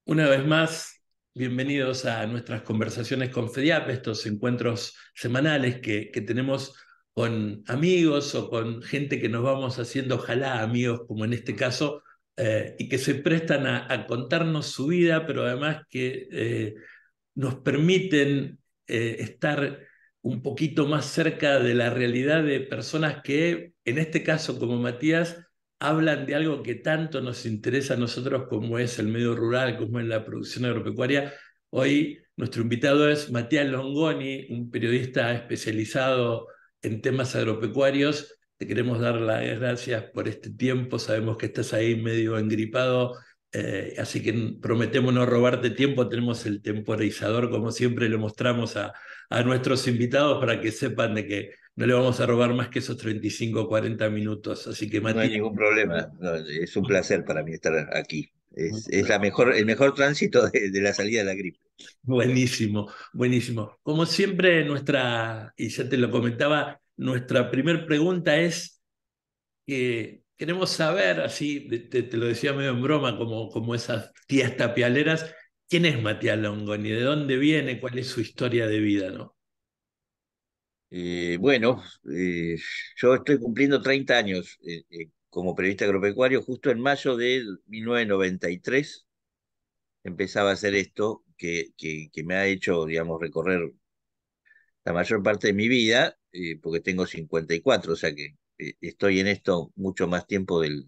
Una vez más, bienvenidos a nuestras conversaciones con FEDIAP, estos encuentros semanales que tenemos con amigos o con gente que nos vamos haciendo, ojalá amigos como en este caso, y que se prestan a contarnos su vida, pero además que nos permiten estar un poquito más cerca de la realidad de personas que, en este caso como Matías, hablan de algo que tanto nos interesa a nosotros como es el medio rural, como es la producción agropecuaria. Hoy nuestro invitado es Matías Longoni, un periodista especializado en temas agropecuarios. Te queremos dar las gracias por este tiempo. Sabemos que estás ahí medio engripado, así que prometemos no robarte tiempo. Tenemos el temporizador, como siempre le mostramos a nuestros invitados para que sepan de que no le vamos a robar más que esos 35 o 40 minutos. Así que No hay Matías, ningún problema. No, es un placer para mí estar aquí. Es el mejor tránsito de la salida de la gripe. buenísimo, buenísimo. Como siempre, y ya te lo comentaba, nuestra primer pregunta es que queremos saber, así te lo decía medio en broma, como esas tías tapialeras, ¿quién es Matías Longoni? ¿De dónde viene? ¿Cuál es su historia de vida, no? Bueno, yo estoy cumpliendo 30 años como periodista agropecuario. Justo en mayo de 1993 empezaba a hacer esto que me ha hecho, digamos, recorrer la mayor parte de mi vida, porque tengo 54, o sea que estoy en esto mucho más tiempo del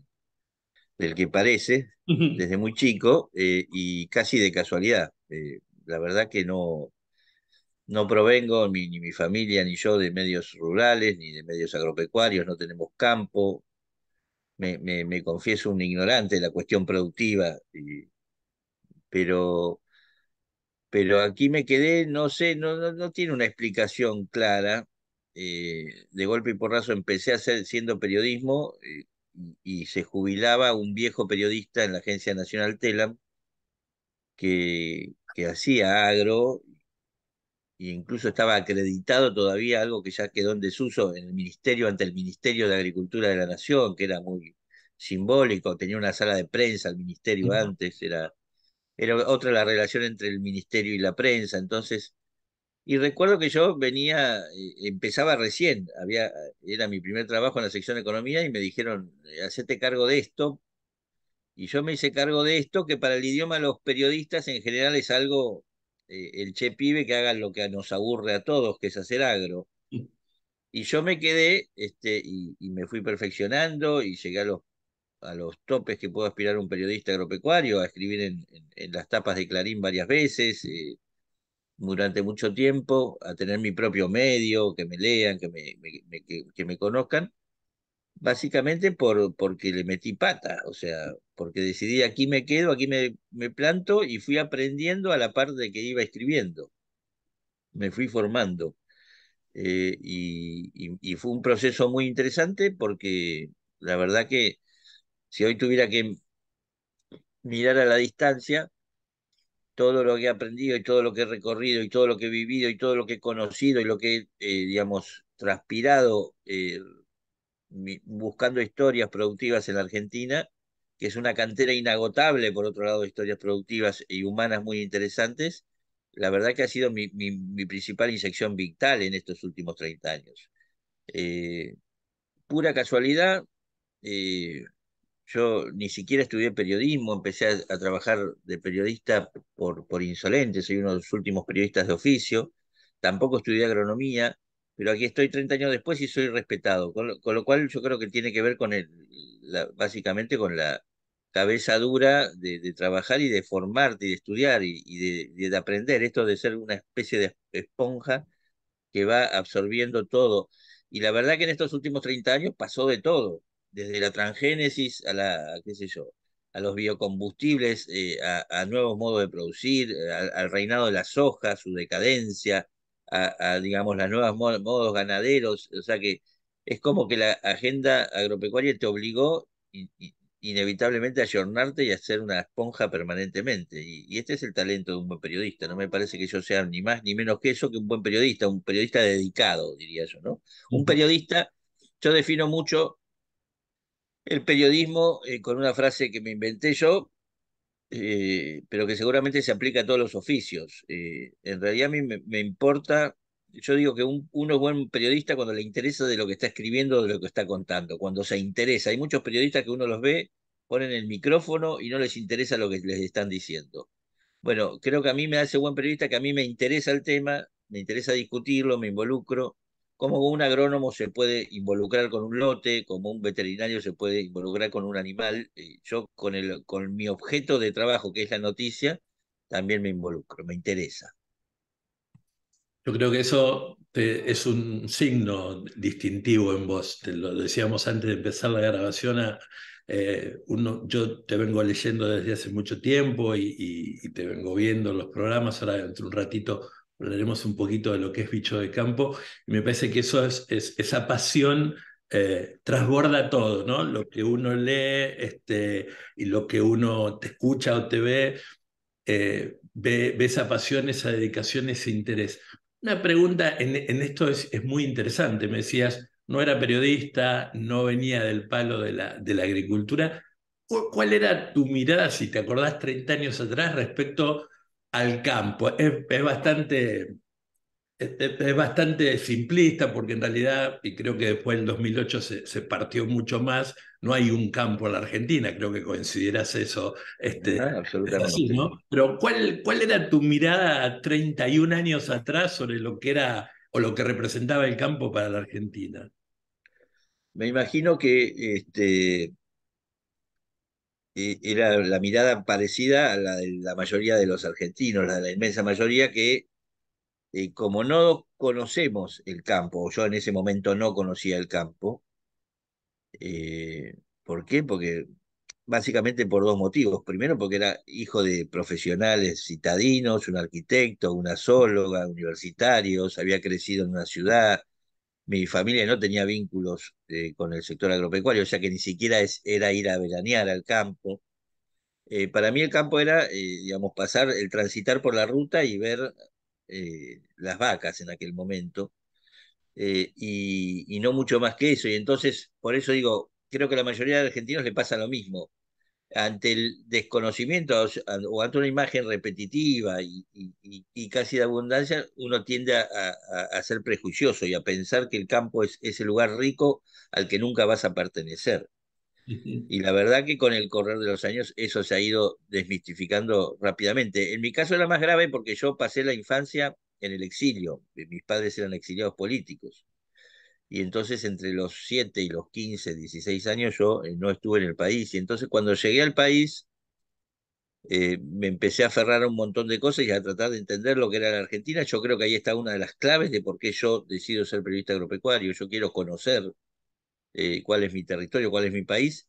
que parece, desde muy chico, y casi de casualidad. La verdad que no provengo, ni mi familia, ni yo, de medios rurales, ni de medios agropecuarios, no tenemos campo. Me confieso un ignorante de la cuestión productiva, pero, pero aquí me quedé, no sé, no tiene una explicación clara. De golpe y porrazo empecé a hacer, siendo periodismo, y se jubilaba un viejo periodista en la Agencia Nacional Telam que hacía agro, e incluso estaba acreditado todavía, algo que ya quedó en desuso en el ministerio, ante el Ministerio de Agricultura de la Nación, que era muy simbólico. Tenía una sala de prensa el ministerio antes, era otra la relación entre el ministerio y la prensa. Entonces, y recuerdo que yo venía, empezaba recién, era mi primer trabajo en la sección de economía, y me dijeron, hacete cargo de esto. Y yo me hice cargo de esto, que para el idioma de los periodistas en general es algo, el che pibe, que hagan lo que nos aburre a todos, que es hacer agro. Y yo me quedé, y me fui perfeccionando y llegué a los topes que puede aspirar un periodista agropecuario, a escribir en las tapas de Clarín varias veces, durante mucho tiempo, a tener mi propio medio, que me lean, que me conozcan. Básicamente porque le metí pata, o sea, porque decidí aquí me quedo, aquí me planto, y fui aprendiendo a la par de que iba escribiendo, me fui formando. Y fue un proceso muy interesante, porque la verdad que si hoy tuviera que mirar a la distancia todo lo que he aprendido y todo lo que he recorrido y todo lo que he vivido y todo lo que he conocido y lo que he, digamos, transpirado, buscando historias productivas en la Argentina, que es una cantera inagotable, por otro lado, de historias productivas y humanas muy interesantes. La verdad que ha sido mi principal inyección vital en estos últimos 30 años. Eh, Pura casualidad, eh, yo ni siquiera estudié periodismo, empecé a trabajar de periodista por insolente, soy uno de los últimos periodistas de oficio. Tampoco estudié agronomía, pero aquí estoy 30 años después y soy respetado, con lo cual yo creo que tiene que ver con básicamente con la cabeza dura de trabajar y de formarte y de estudiar y de aprender, esto de ser una especie de esponja que va absorbiendo todo. Y la verdad que en estos últimos 30 años pasó de todo, desde la transgénesis qué sé yo, a los biocombustibles, a nuevos modos de producir, al reinado de la soja, su decadencia, digamos, las nuevas modos ganaderos. O sea que es como que la agenda agropecuaria te obligó inevitablemente a ayornarte y a ser una esponja permanentemente. Y este es el talento de un buen periodista. No me parece que yo sea ni más ni menos que eso, que un periodista dedicado, diría yo, ¿no? Un periodista, yo defino mucho el periodismo, con una frase que me inventé yo, pero que seguramente se aplica a todos los oficios. En realidad a mí me importa, yo digo que uno es buen periodista cuando le interesa de lo que está escribiendo, de lo que está contando, cuando se interesa. Hay muchos periodistas que uno los ve, ponen el micrófono y no les interesa lo que les están diciendo. Bueno, creo que a mí me hace buen periodista que a mí me interesa el tema, me interesa discutirlo, me involucro. Como un agrónomo se puede involucrar con un lote, como un veterinario se puede involucrar con un animal. Yo con mi objeto de trabajo, que es la noticia, también me involucro, me interesa. Yo creo que eso es un signo distintivo en vos. Te lo decíamos antes de empezar la grabación. Yo te vengo leyendo desde hace mucho tiempo y te vengo viendo en los programas. Ahora dentro de un ratito hablaremos un poquito de lo que es Bicho de Campo. Y me parece que eso esa pasión transborda todo, ¿no? Lo que uno lee y lo que uno te escucha o te ve ve esa pasión, esa dedicación, ese interés. Una pregunta en esto es muy interesante. Me decías, no era periodista, no venía del palo de la agricultura. ¿Cuál era tu mirada, si te acordás, 30 años atrás respecto al campo? Es bastante es bastante simplista porque en realidad, y creo que después del 2008 se partió mucho más, no hay un campo en la Argentina, creo que coincidirás eso, Ajá, es así, absolutamente. ¿no? Pero ¿cuál era tu mirada 31 años atrás sobre lo que era o lo que representaba el campo para la Argentina? Me imagino que era la mirada parecida a la de la mayoría de los argentinos, la de la inmensa mayoría que como no conocemos el campo, o yo en ese momento no conocía el campo. ¿Por qué? Porque básicamente por dos motivos. Primero, porque era hijo de profesionales citadinos, un arquitecto, una zoóloga, universitarios, había crecido en una ciudad. Mi familia no tenía vínculos con el sector agropecuario, o sea que ni siquiera era ir a veranear al campo. Para mí el campo era, digamos, el transitar por la ruta y ver las vacas en aquel momento, y no mucho más que eso. Y entonces, por eso digo, creo que a la mayoría de argentinos le pasa lo mismo. Ante el desconocimiento o ante una imagen repetitiva y casi de abundancia, uno tiende a ser prejuicioso y a pensar que el campo es ese lugar rico al que nunca vas a pertenecer. Y la verdad que con el correr de los años eso se ha ido desmistificando rápidamente. En mi caso era más grave porque yo pasé la infancia en el exilio. Mis padres eran exiliados políticos. Y entonces entre los 7 y los 15 16 años yo no estuve en el país. Y entonces cuando llegué al país me empecé a aferrar a un montón de cosas y a tratar de entender lo que era la Argentina. Yo creo que ahí está una de las claves de por qué yo decido ser periodista agropecuario. Yo quiero conocer cuál es mi territorio, cuál es mi país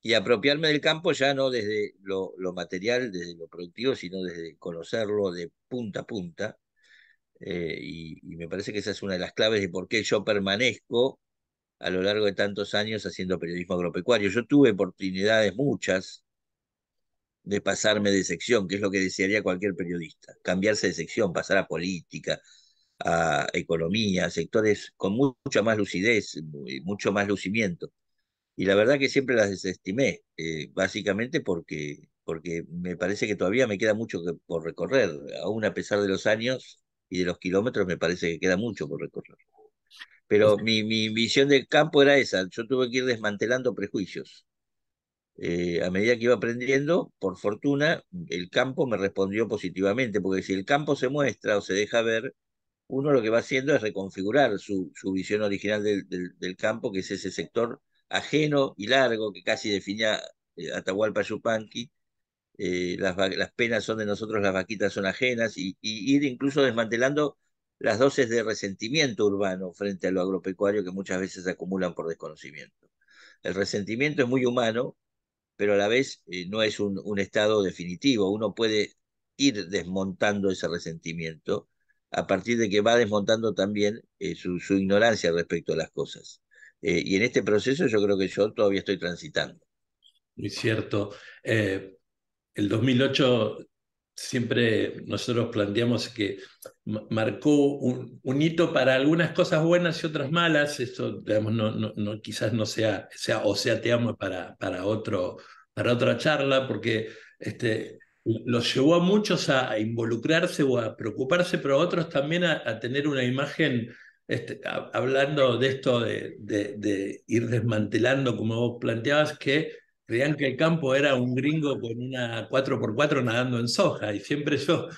y apropiarme del campo ya no desde lo material, desde lo productivo, sino desde conocerlo de punta a punta. Y me parece que esa es una de las claves de por qué yo permanezco a lo largo de tantos años haciendo periodismo agropecuario. Yo tuve oportunidades muchas de pasarme de sección, que es lo que desearía cualquier periodista, cambiarse de sección, pasar a política, a economía, sectores con mucha más lucidez, mucho más lucimiento. Y la verdad que siempre las desestimé, básicamente porque me parece que todavía me queda mucho por recorrer, aún a pesar de los años y de los kilómetros, me parece que queda mucho por recorrer. Pero mi visión del campo era esa, yo tuve que ir desmantelando prejuicios. A medida que iba aprendiendo, por fortuna, el campo me respondió positivamente, porque si el campo se muestra o se deja ver, uno lo que va haciendo es reconfigurar su visión original del campo, que es ese sector ajeno y largo que casi definía Atahualpa Yupanqui. Las penas son de nosotros, las vaquitas son ajenas, y ir incluso desmantelando las dosis de resentimiento urbano frente a lo agropecuario que muchas veces se acumulan por desconocimiento. El resentimiento es muy humano, pero a la vez no es un estado definitivo. Uno puede ir desmontando ese resentimiento a partir de que va desmontando también su ignorancia respecto a las cosas. Y en este proceso yo creo que yo todavía estoy transitando. Muy cierto. Eh, el 2008 siempre nosotros planteamos que marcó un hito para algunas cosas buenas y otras malas. Eso, digamos, quizás no sea, o sea, te amo para otra charla, porque los llevó a muchos a involucrarse o a preocuparse, pero a otros también a tener una imagen, hablando de esto de ir desmantelando, como vos planteabas, que creían que el campo era un gringo con una 4x4 nadando en soja. Y siempre yo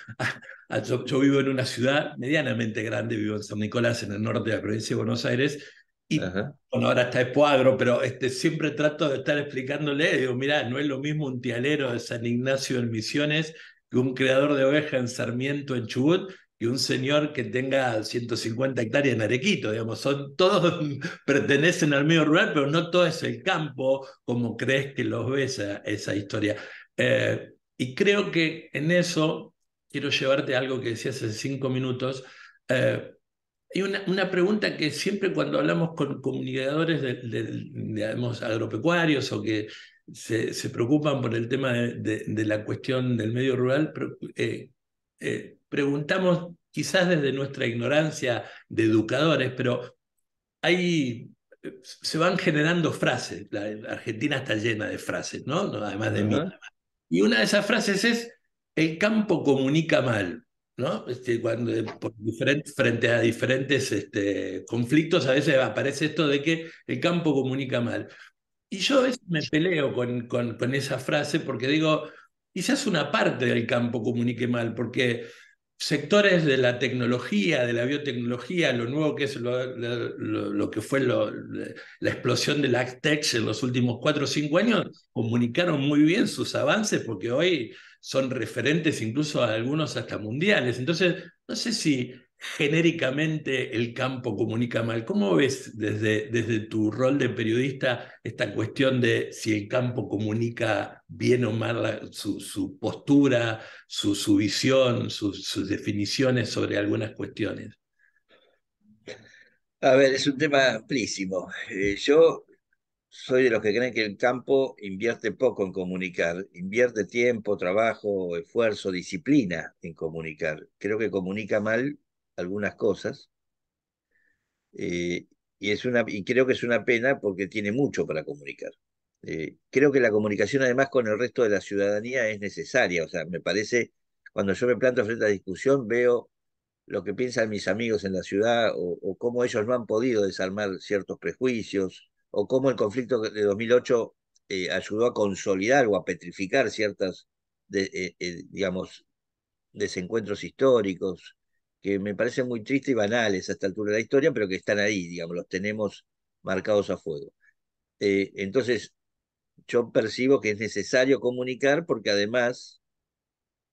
vivo en una ciudad medianamente grande, vivo en San Nicolás, en el norte de la provincia de Buenos Aires, y Ajá. bueno, ahora está Espoagro, pero siempre trato de estar explicándole, digo, mirá, no es lo mismo un tialero de San Ignacio en Misiones que un criador de ovejas en Sarmiento, en Chubut, que un señor que tenga 150 hectáreas en Arequito, digamos, todos pertenecen al medio rural, pero no todo es el campo, como crees que los ves esa historia. Y creo que en eso quiero llevarte a algo que decías hace 5 minutos. Eh, Hay una pregunta que siempre cuando hablamos con comunicadores digamos, agropecuarios o que se preocupan por el tema de la cuestión del medio rural, preguntamos quizás desde nuestra ignorancia de educadores, pero se van generando frases. La Argentina está llena de frases, ¿no? Además de mí. Ajá. Y una de esas frases es, el campo comunica mal, ¿no? Frente a diferentes conflictos, a veces aparece esto de que el campo comunica mal. Y yo a veces me peleo con esa frase porque digo, quizás una parte del campo comunique mal, porque sectores de la tecnología, de la biotecnología, lo nuevo que es lo que fue la explosión de la tech en los últimos 4 o 5 años, comunicaron muy bien sus avances porque hoy son referentes incluso a algunos hasta mundiales. Entonces, no sé si genéricamente el campo comunica mal. ¿Cómo ves desde tu rol de periodista esta cuestión de si el campo comunica bien o mal su postura, su visión, sus definiciones sobre algunas cuestiones? A ver, es un tema amplísimo. Yo soy de los que creen que el campo invierte poco en comunicar, invierte tiempo, trabajo, esfuerzo, disciplina en comunicar. Creo que comunica mal algunas cosas, eh, y creo que es una pena porque tiene mucho para comunicar. Creo que la comunicación además con el resto de la ciudadanía es necesaria. O sea, me parece, cuando yo me planto frente a la discusión, veo lo que piensan mis amigos en la ciudad o cómo ellos no han podido desarmar ciertos prejuicios o cómo el conflicto de 2008 ayudó a consolidar o a petrificar ciertas, digamos, desencuentros históricos que me parecen muy tristes y banales a esta altura de la historia, pero que están ahí, digamos, los tenemos marcados a fuego. Entonces, yo percibo que es necesario comunicar porque además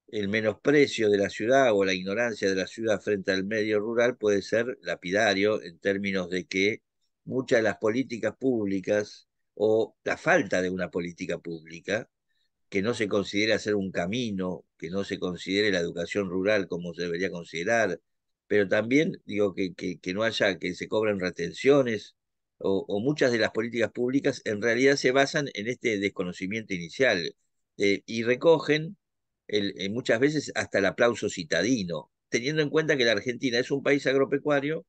el menosprecio de la ciudad o la ignorancia de la ciudad frente al medio rural puede ser lapidario en términos de que muchas de las políticas públicas o la falta de una política pública que no se considere hacer un camino, que no se considere la educación rural como se debería considerar, pero también digo que no haya, que se cobren retenciones, o muchas de las políticas públicas en realidad se basan en este desconocimiento inicial, y recogen muchas veces hasta el aplauso citadino, teniendo en cuenta que la Argentina es un país agropecuario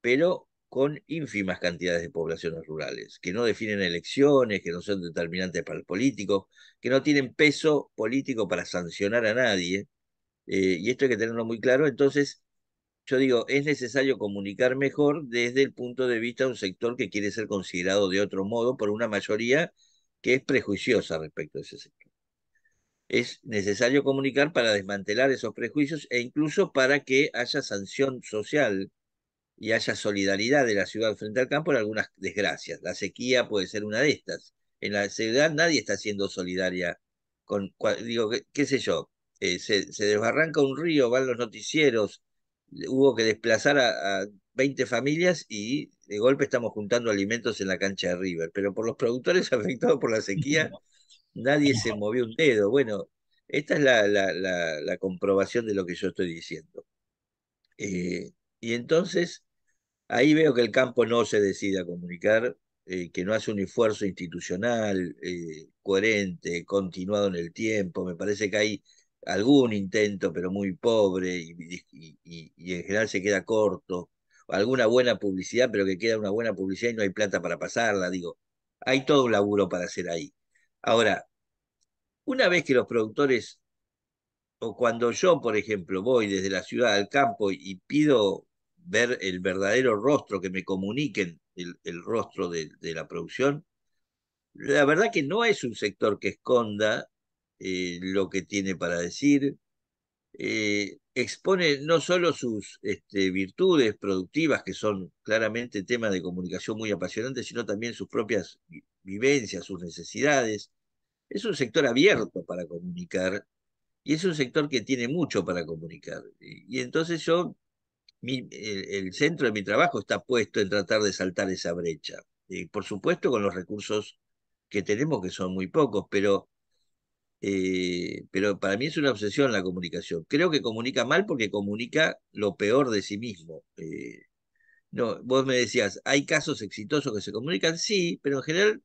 pero con ínfimas cantidades de poblaciones rurales, que no definen elecciones, que no son determinantes para el político, que no tienen peso político para sancionar a nadie, y esto hay que tenerlo muy claro. Entonces, yo digo, es necesario comunicar mejor desde el punto de vista de un sector que quiere ser considerado de otro modo por una mayoría que es prejuiciosa respecto a ese sector. Es necesario comunicar para desmantelar esos prejuicios e incluso para que haya sanción social y haya solidaridad de la ciudad frente al campo en algunas desgracias. La sequía puede ser una de estas. En la ciudad nadie está siendo solidaria con, digo, qué sé yo, se desbarranca un río, van los noticieros, hubo que desplazar a 20 familias y de golpe estamos juntando alimentos en la cancha de River, pero por los productores afectados por la sequía, nadie se movió un dedo. Bueno, esta es la comprobación de lo que yo estoy diciendo. Y entonces ahí veo que el campo no se decide a comunicar, que no hace un esfuerzo institucional coherente, continuado en el tiempo. Me parece que hay algún intento, pero muy pobre, y en general se queda corto. Alguna buena publicidad, pero que queda una buena publicidad y no hay plata para pasarla. Digo, hay todo un laburo para hacer ahí. Ahora, una vez que los productores o cuando yo, por ejemplo, voy desde la ciudad al campo y pido ver el verdadero rostro, que me comuniquen el rostro de la producción, la verdad que no es un sector que esconda lo que tiene para decir. Expone no solo sus virtudes productivas, que son claramente temas de comunicación muy apasionantes, sino también sus propias vivencias, sus necesidades. Es un sector abierto para comunicar y es un sector que tiene mucho para comunicar. Y entonces yo, el centro de mi trabajo está puesto en tratar de saltar esa brecha. Por supuesto con los recursos que tenemos, que son muy pocos, pero para mí es una obsesión la comunicación. Creo que comunica mal porque comunica lo peor de sí mismo. No, vos me decías, ¿hay casos exitosos que se comunican? Sí, pero en general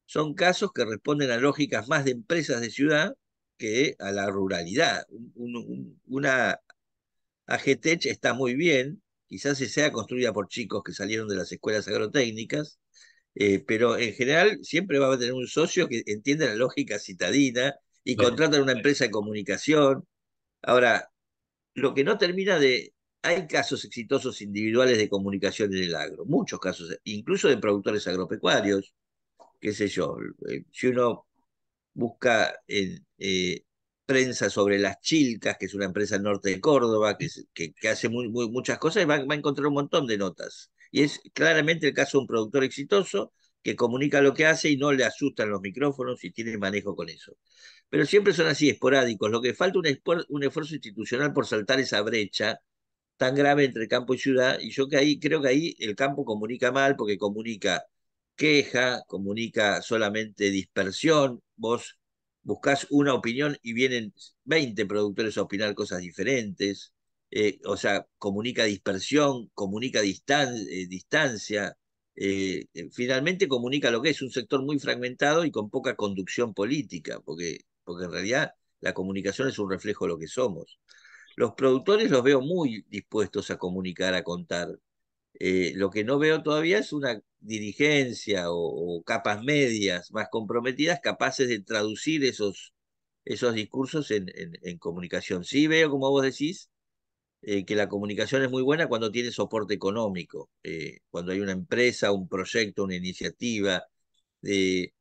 son casos que responden a lógicas más de empresas de ciudad que a la ruralidad. Una AGTech está muy bien, quizás se sea construida por chicos que salieron de las escuelas agrotécnicas, pero en general siempre va a tener un socio que entiende la lógica citadina y Claro. contrata una empresa de comunicación. Ahora, lo que no termina de... Hay casos exitosos individuales de comunicación en el agro, muchos casos, incluso de productores agropecuarios, qué sé yo. Si uno busca en prensa sobre Las Chilcas, que es una empresa al norte de Córdoba, que hace muchas cosas, y va a encontrar un montón de notas. Y es claramente el caso de un productor exitoso que comunica lo que hace y no le asustan los micrófonos y tiene manejo con eso. Pero siempre son así, esporádicos. Lo que falta es un esfuerzo institucional por saltar esa brecha tan grave entre campo y ciudad, y yo creo que ahí el campo comunica mal porque comunica queja, comunica solamente dispersión, vos buscás una opinión y vienen 20 productores a opinar cosas diferentes, o sea, comunica dispersión, comunica distancia, finalmente comunica lo que es un sector muy fragmentado y con poca conducción política, porque en realidad la comunicación es un reflejo de lo que somos. Los productores los veo muy dispuestos a comunicar, a contar. Lo que no veo todavía es una dirigencia o capas medias más comprometidas capaces de traducir esos discursos en comunicación. Sí veo, como vos decís, que la comunicación es muy buena cuando tiene soporte económico, cuando hay una empresa, un proyecto, una iniciativa. eh,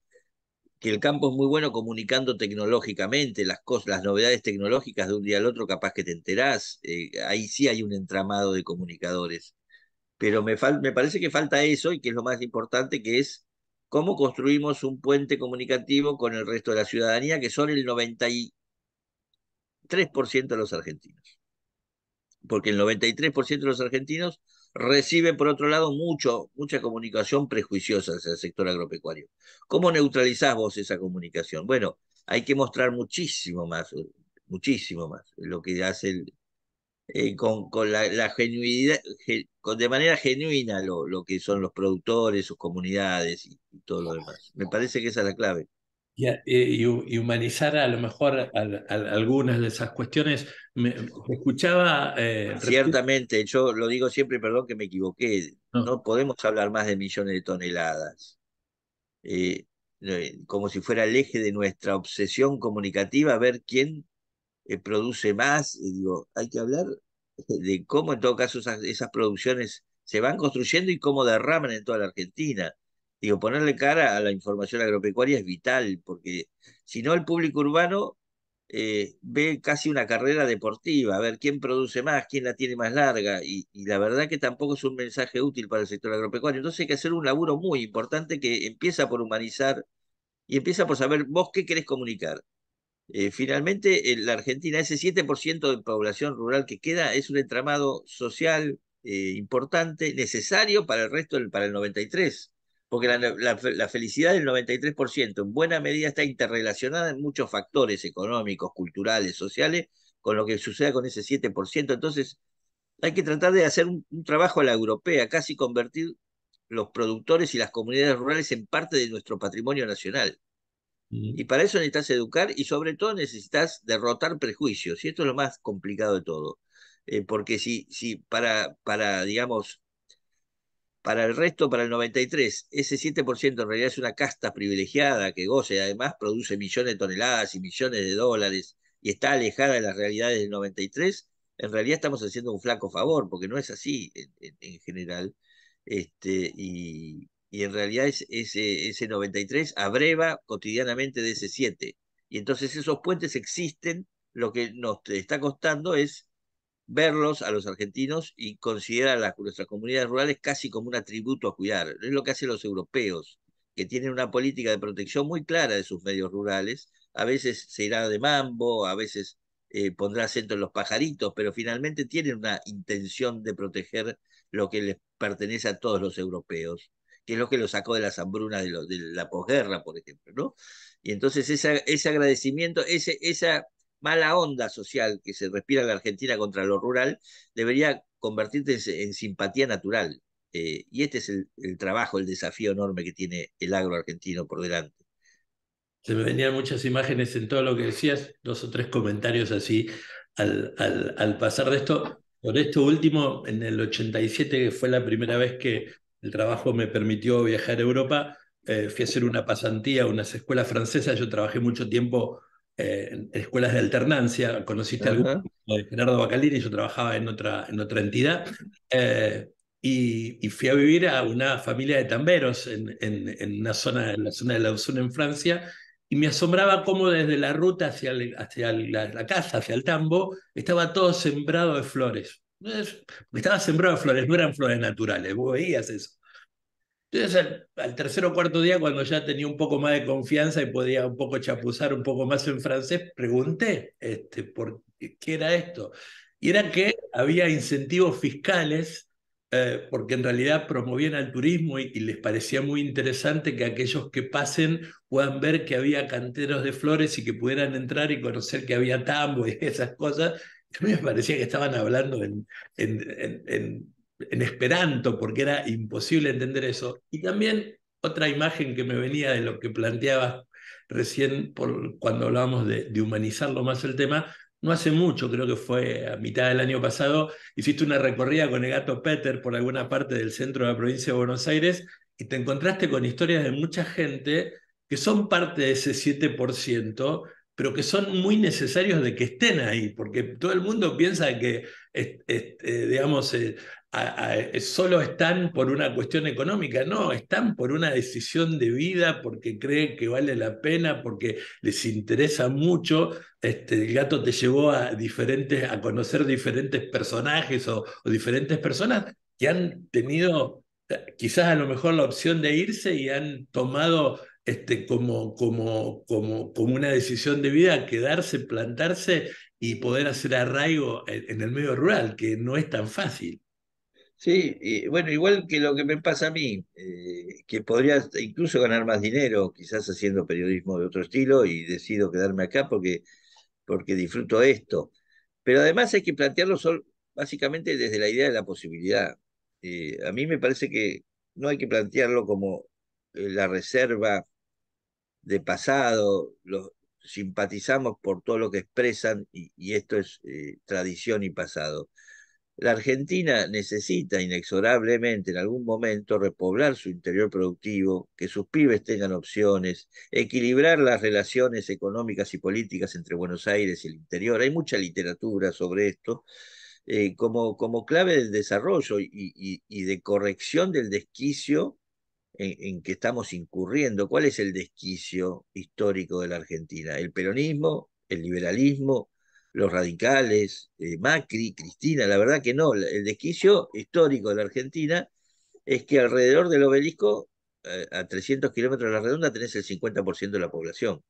que el campo es muy bueno comunicando tecnológicamente las cosas, las novedades tecnológicas de un día al otro, capaz que te enterás. Ahí sí hay un entramado de comunicadores. Pero me parece que falta eso y que es lo más importante, que es cómo construimos un puente comunicativo con el resto de la ciudadanía, que son el 93% de los argentinos, porque el 93% de los argentinos recibe, por otro lado, mucha comunicación prejuiciosa hacia el sector agropecuario. ¿Cómo neutralizás vos esa comunicación? Bueno, hay que mostrar muchísimo más, lo que hace con la genuidad, de manera genuina lo que son los productores, sus comunidades y todo lo demás. Me parece que esa es la clave. Y humanizar a lo mejor algunas de esas cuestiones. Te escuchaba Ciertamente, yo lo digo siempre, perdón que me equivoqué, no, no podemos hablar más de millones de toneladas. eh, Como si fuera el eje de nuestra obsesión comunicativa, ver quién produce más. Digo, hay que hablar de cómo en todo caso esas producciones se van construyendo y cómo derraman en toda la Argentina. Digo, ponerle cara a la información agropecuaria es vital, porque si no el público urbano ve casi una carrera deportiva, a ver quién produce más, quién la tiene más larga, y la verdad que tampoco es un mensaje útil para el sector agropecuario. Entonces hay que hacer un laburo muy importante que empieza por humanizar y empieza por saber vos qué querés comunicar. Finalmente, en la Argentina, ese 7% de población rural que queda es un entramado social importante, necesario para el resto, para el 93%, porque la felicidad del 93% en buena medida está interrelacionada en muchos factores económicos, culturales, sociales, con lo que suceda con ese 7%. Entonces, hay que tratar de hacer un trabajo a la europea, casi convertir los productores y las comunidades rurales en parte de nuestro patrimonio nacional. mm, Y para eso necesitas educar y sobre todo necesitas derrotar prejuicios. Y esto es lo más complicado de todo. Porque si digamos, para el resto, para el 93, ese 7% en realidad es una casta privilegiada que goza y además produce millones de toneladas y millones de dólares y está alejada de las realidades del 93, en realidad estamos haciendo un flaco favor, porque no es así en general. Y en realidad ese 93 abreva cotidianamente de ese 7. Y entonces esos puentes existen, lo que nos está costando es verlos a los argentinos y considerar a nuestras comunidades rurales casi como un atributo a cuidar. Es lo que hacen los europeos, que tienen una política de protección muy clara de sus medios rurales. A veces se irá de mambo, a veces pondrá acento en los pajaritos, pero finalmente tienen una intención de proteger lo que les pertenece a todos los europeos, que es lo que los sacó de las hambrunas de la posguerra, por ejemplo, ¿no? Y entonces ese agradecimiento, esa mala onda social que se respira en la Argentina contra lo rural, debería convertirse en simpatía natural. Y este es el trabajo, el desafío enorme que tiene el agro argentino por delante. Se me venían muchas imágenes en todo lo que decías, dos o tres comentarios así al pasar de esto. Por esto último, en el 87, que fue la primera vez que el trabajo me permitió viajar a Europa, fui a hacer una pasantía a unas escuelas francesas. Yo trabajé mucho tiempo en escuelas de alternancia. Conociste algún Ajá, de Gerardo Bacalini, yo trabajaba en otra entidad. Eh, y fui a vivir a una familia de tamberos en una zona, en la zona de Lausanne en Francia, y me asombraba cómo desde la ruta hacia la casa, hacia el tambo, estaba todo sembrado de flores. Estaba sembrado de flores, no eran flores naturales, vos veías eso. Entonces, al tercer o cuarto día, cuando ya tenía un poco más de confianza y podía un poco chapuzar un poco más en francés, pregunté por qué era esto. Y era que había incentivos fiscales, porque en realidad promovían al turismo y les parecía muy interesante que aquellos que pasen puedan ver que había canteros de flores y que pudieran entrar y conocer que había tambo y esas cosas. A mí me parecía que estaban hablando en, en- en- en esperanto, porque era imposible entender eso. Y también otra imagen que me venía de lo que planteabas recién cuando hablábamos de humanizarlo más el tema, no hace mucho, creo que fue a mitad del año pasado, hiciste una recorrida con el gato Peter por alguna parte del centro de la provincia de Buenos Aires y te encontraste con historias de mucha gente que son parte de ese 7%, pero que son muy necesarios de que estén ahí, porque todo el mundo piensa que, digamos, solo están por una cuestión económica. No, están por una decisión de vida, porque creen que vale la pena, porque les interesa mucho. El gato te llevó a conocer diferentes personajes o diferentes personas que han tenido quizás a lo mejor la opción de irse y han tomado como una decisión de vida quedarse, plantarse y poder hacer arraigo en el medio rural, que no es tan fácil. sí, y bueno, igual que lo que me pasa a mí, que podría incluso ganar más dinero, quizás haciendo periodismo de otro estilo, y decido quedarme acá porque disfruto esto. Pero además hay que plantearlo básicamente desde la idea de la posibilidad. A mí me parece que no hay que plantearlo como la reserva de pasado, simpatizamos por todo lo que expresan y esto es tradición y pasado. La Argentina necesita inexorablemente en algún momento repoblar su interior productivo, que sus pibes tengan opciones, equilibrar las relaciones económicas y políticas entre Buenos Aires y el interior. Hay mucha literatura sobre esto, como clave del desarrollo y de corrección del desquicio en que estamos incurriendo. ¿Cuál es el desquicio histórico de la Argentina? ¿El peronismo, el liberalismo, los radicales, Macri, Cristina? La verdad que no. El desquicio histórico de la Argentina es que alrededor del obelisco, a 300 kilómetros de la redonda, tenés el 50% de la población.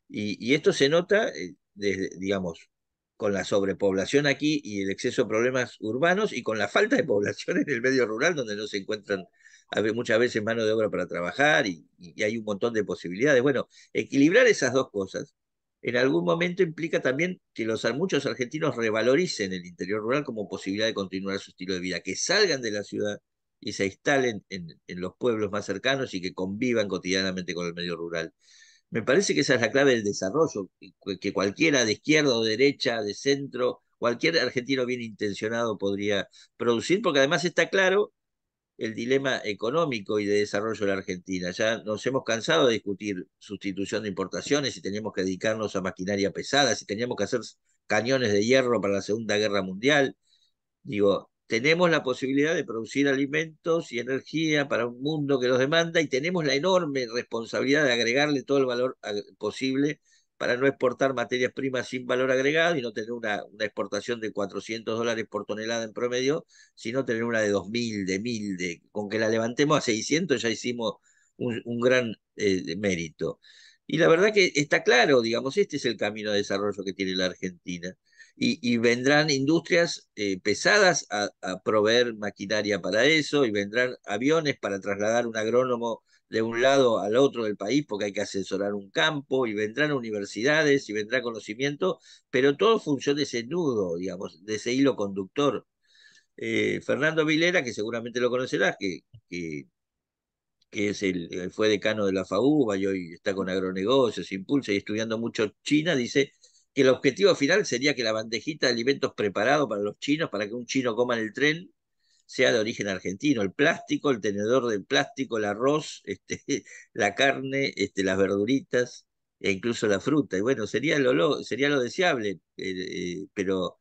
Y esto se nota, digamos, con la sobrepoblación aquí y el exceso de problemas urbanos y con la falta de población en el medio rural, donde no se encuentran muchas veces mano de obra para trabajar y hay un montón de posibilidades. Bueno, equilibrar esas dos cosas en algún momento implica también que muchos argentinos revaloricen el interior rural como posibilidad de continuar su estilo de vida, que salgan de la ciudad y se instalen en los pueblos más cercanos y que convivan cotidianamente con el medio rural. Me parece que esa es la clave del desarrollo, que cualquiera de izquierda o derecha, de centro, cualquier argentino bien intencionado podría producir, porque además está claro, el dilema económico y de desarrollo de la Argentina. Ya nos hemos cansado de discutir sustitución de importaciones, si teníamos que dedicarnos a maquinaria pesada, si teníamos que hacer cañones de hierro para la Segunda Guerra Mundial. Digo, tenemos la posibilidad de producir alimentos y energía para un mundo que los demanda y tenemos la enorme responsabilidad de agregarle todo el valor posible para no exportar materias primas sin valor agregado y no tener una exportación de $400 por tonelada en promedio, sino tener una de 2.000, de 1.000, con que la levantemos a 600 ya hicimos un gran mérito. Y la verdad que está claro, digamos, este es el camino de desarrollo que tiene la Argentina y vendrán industrias pesadas a proveer maquinaria para eso, y vendrán aviones para trasladar un agrónomo de un lado al otro del país, porque hay que asesorar un campo, y vendrán universidades, y vendrá conocimiento, pero todo funciona de ese nudo, digamos, de ese hilo conductor. Fernando Vilera, que seguramente lo conocerás, que es fue decano de la FAUBA y hoy está con agronegocios, impulsa y estudiando mucho China, dice que el objetivo final sería que la bandejita de alimentos preparados para los chinos, para que un chino coma en el tren, sea de origen argentino. El plástico, el tenedor de plástico, el arroz, la carne, las verduritas e incluso la fruta. Y bueno, sería lo deseable, pero